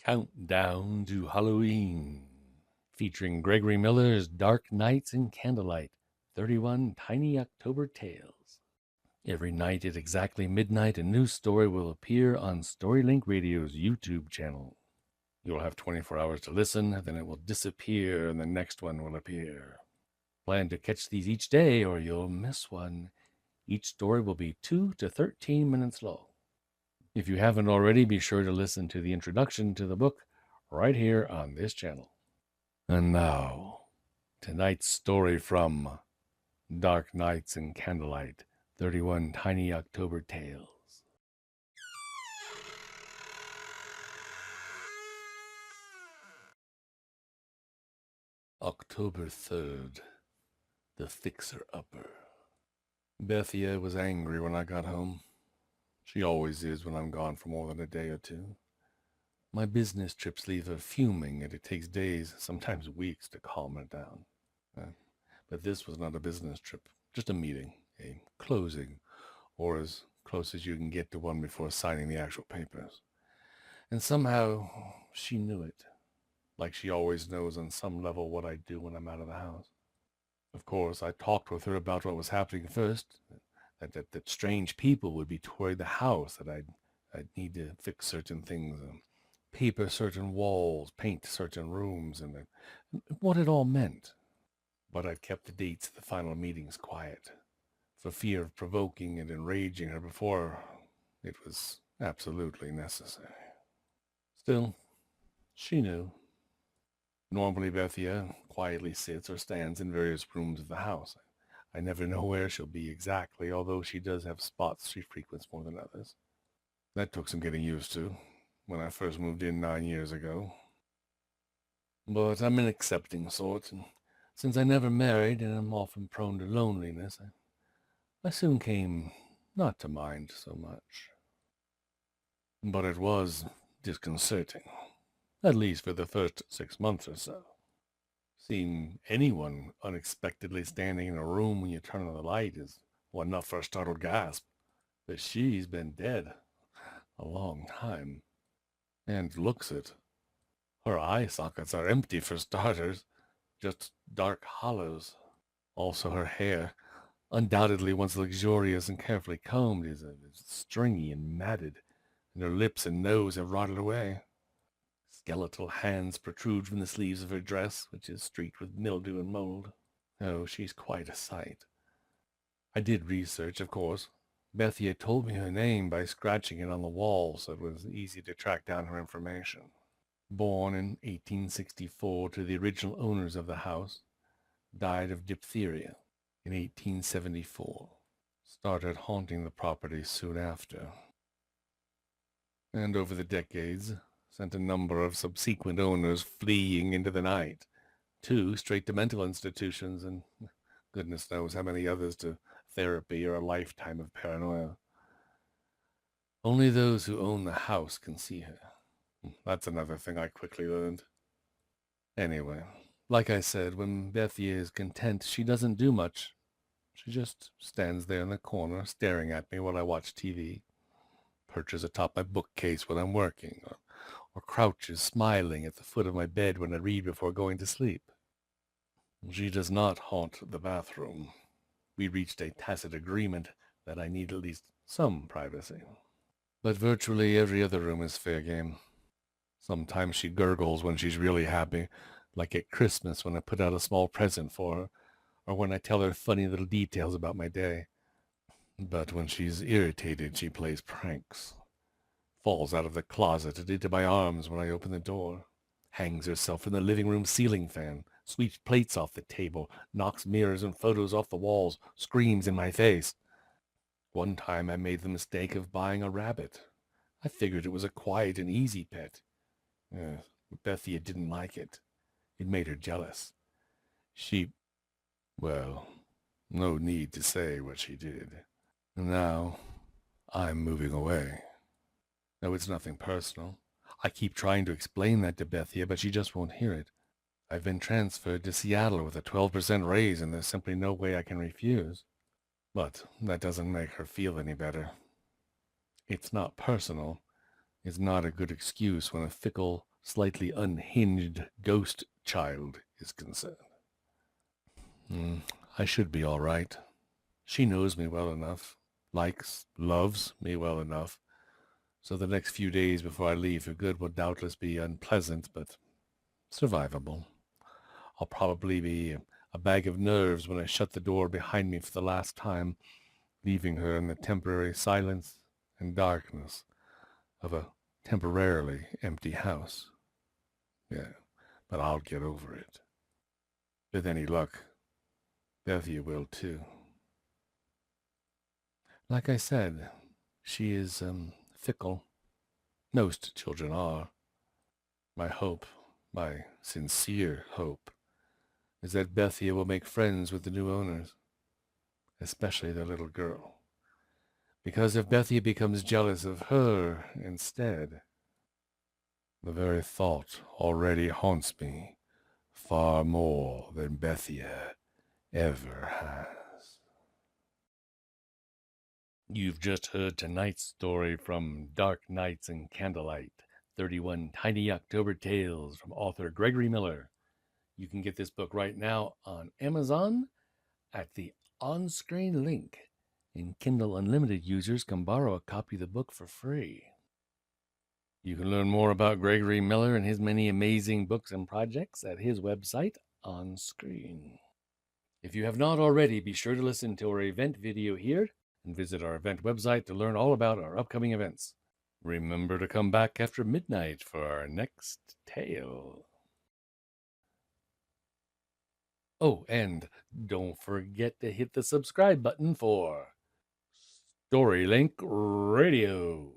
Countdown to Halloween, featuring Gregory Miller's Dark Nights and Candlelight, 31 Tiny October Tales. Every night at exactly midnight, a new story will appear on StoryLink Radio's YouTube channel. You'll have 24 hours to listen, then it will disappear and the next one will appear. Plan to catch these each day or you'll miss one. Each story will be 2 to 13 minutes long. If you haven't already, be sure to listen to the introduction to the book right here on this channel. And now, tonight's story from Dark Nights and Candlelight, 31 Tiny October Tales. October 3rd, the Fixer-Upper. Bethia was angry when I got home. She always is when I'm gone for more than a day or two. My business trips leave her fuming, and it takes days, sometimes weeks, to calm her down. But this was not a business trip, just a meeting, a closing, or as close as you can get to one before signing the actual papers. And somehow she knew it, like she always knows on some level what I do when I'm out of the house. Of course, I talked with her about what was happening first, that strange people would be touring the house, that I'd need to fix certain things, paper certain walls, paint certain rooms, and what it all meant. But I'd kept the dates of the final meetings quiet, for fear of provoking and enraging her before it was absolutely necessary. Still, she knew. Normally Bethia quietly sits or stands in various rooms of the house. I never know where she'll be exactly, although she does have spots she frequents more than others. That took some getting used to when I first moved in 9 years ago. But I'm an accepting sort, and since I never married and am often prone to loneliness, I soon came not to mind so much. But it was disconcerting, at least for the first 6 months or so. Seeing anyone unexpectedly standing in a room when you turn on the light is enough for a startled gasp. But she's been dead a long time, and looks it. Her eye sockets are empty for starters, just dark hollows. Also her hair, undoubtedly once luxurious and carefully combed, is stringy and matted, and her lips and nose have rotted away. Skeletal hands protrude from the sleeves of her dress, which is streaked with mildew and mold. Oh, she's quite a sight. I did research, of course. Bethia told me her name by scratching it on the wall, so it was easy to track down her information. Born in 1864 to the original owners of the house, died of diphtheria in 1874. Started haunting the property soon after. And over the decades, sent a number of subsequent owners fleeing into the night. 2 straight to mental institutions, and goodness knows how many others to therapy or a lifetime of paranoia. Only those who own the house can see her. That's another thing I quickly learned. Anyway, like I said, when Bethia is content, she doesn't do much. She just stands there in the corner staring at me while I watch TV, perches atop my bookcase when I'm working, or crouches smiling at the foot of my bed when I read before going to sleep. She does not haunt the bathroom. We reached a tacit agreement that I need at least some privacy. But virtually every other room is fair game. Sometimes she gurgles when she's really happy, like at Christmas when I put out a small present for her, or when I tell her funny little details about my day. But when she's irritated, she plays pranks. Falls out of the closet and into my arms when I open the door. Hangs herself from the living room ceiling fan, sweeps plates off the table, knocks mirrors and photos off the walls, screams in my face. One time I made the mistake of buying a rabbit. I figured it was a quiet and easy pet. Bethia didn't like it. It made her jealous. Well, no need to say what she did. And now I'm moving away. No, it's nothing personal. I keep trying to explain that to Bethia, but she just won't hear it. I've been transferred to Seattle with a 12% raise, and there's simply no way I can refuse. But that doesn't make her feel any better. It's not personal. It's not a good excuse when a fickle, slightly unhinged ghost child is concerned. I should be all right. She knows me well enough, likes, loves me well enough, so the next few days before I leave for good will doubtless be unpleasant, but survivable. I'll probably be a bag of nerves when I shut the door behind me for the last time, leaving her in the temporary silence and darkness of a temporarily empty house. Yeah, but I'll get over it. With any luck, Bethia will too. Like I said, she is, fickle. Most children are. My hope, my sincere hope, is that Bethia will make friends with the new owners, especially the little girl. Because if Bethia becomes jealous of her instead, the very thought already haunts me far more than Bethia ever has. You've just heard tonight's story from Dark Nights and Candlelight, 31 Tiny October Tales from author Gregory Miller. You can get this book right now on Amazon at the on-screen link, and Kindle Unlimited users can borrow a copy of the book for free. You can learn more about Gregory Miller and his many amazing books and projects at his website, On Screen. If you have not already, be sure to listen to our event video here and visit our event website to learn all about our upcoming events. Remember to come back after midnight for our next tale. Oh, and don't forget to hit the subscribe button for StoryLink Radio.